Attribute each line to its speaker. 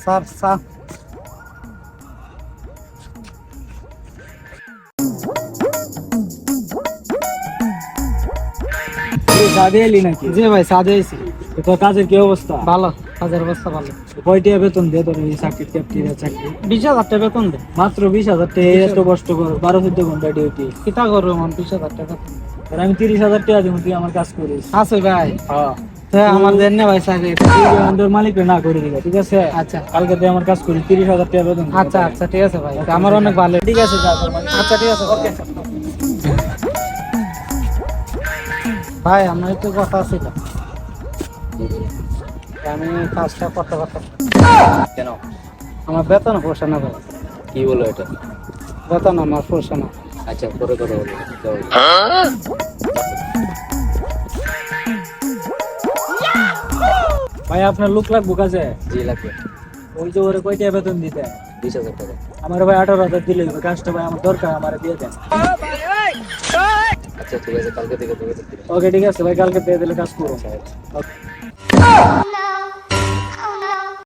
Speaker 1: Sir sir
Speaker 2: সাদে এলি নাকি?
Speaker 1: জি ভাই সাদে আইছি।
Speaker 2: তোর কাজের কি অবস্থা?
Speaker 1: ভালো, কাজের অবস্থা ভালো।
Speaker 2: কয়টা বেতন দে তোর এই চাকরি ক্যাপ্টেনের চাকরি?
Speaker 1: 20,000 টাকা বেতন দে।
Speaker 2: মাত্র 20,000 টাকা? এত কষ্ট কর, 12-14 ঘন্টা ডিউটি।
Speaker 1: কিতা করবো আমার 20,000 টাকা?
Speaker 2: আর আমি 30,000 টাকা দিব, তুই আমার কাজ করিস।
Speaker 1: আছে ভাই,
Speaker 2: হ্যাঁ,
Speaker 1: হ্যাঁ আমার দেন না ভাই চাকরি।
Speaker 2: আমাদের মালিককে না করে দিবা, ঠিক আছে?
Speaker 1: আচ্ছা
Speaker 2: কালকে তুই আমার কাজ করি, 30,000 টাকা বেতন দিবো।
Speaker 1: আচ্ছা আচ্ছা ঠিক আছে ভাই, আমার অনেক ভালো।
Speaker 2: ঠিক আছে, যা তোর মালিক।
Speaker 1: আচ্ছা ঠিক আছে ওকে। ভাই আমার একটু কথা ছিল, আমি কাজটা করতে পারতাম।
Speaker 2: কেন?
Speaker 1: আমার বেতন পোষে না ভাই,
Speaker 2: কি বলো এটা?
Speaker 1: বেতন আমার পোষে না।
Speaker 2: আচ্ছা, পরে কথা বলবো। ভাই আপনার লোক লাগবো কাজে?
Speaker 3: জি লাগবে।
Speaker 2: ওই যে ওরে কয়টা বেতন দিতে?
Speaker 3: 20,000 টাকা।
Speaker 2: আমার ভাই 18,000 দিলে হবে, কাজটা ভাই আমার দরকার, আমার দিয়ে দেন।
Speaker 3: আচ্ছা ঠিক আছে, কালকে থেকে তোকে
Speaker 2: ওকে ঠিক আছে ভাই, কালকে দিয়ে দিলে কাজ করবো।
Speaker 3: দিতে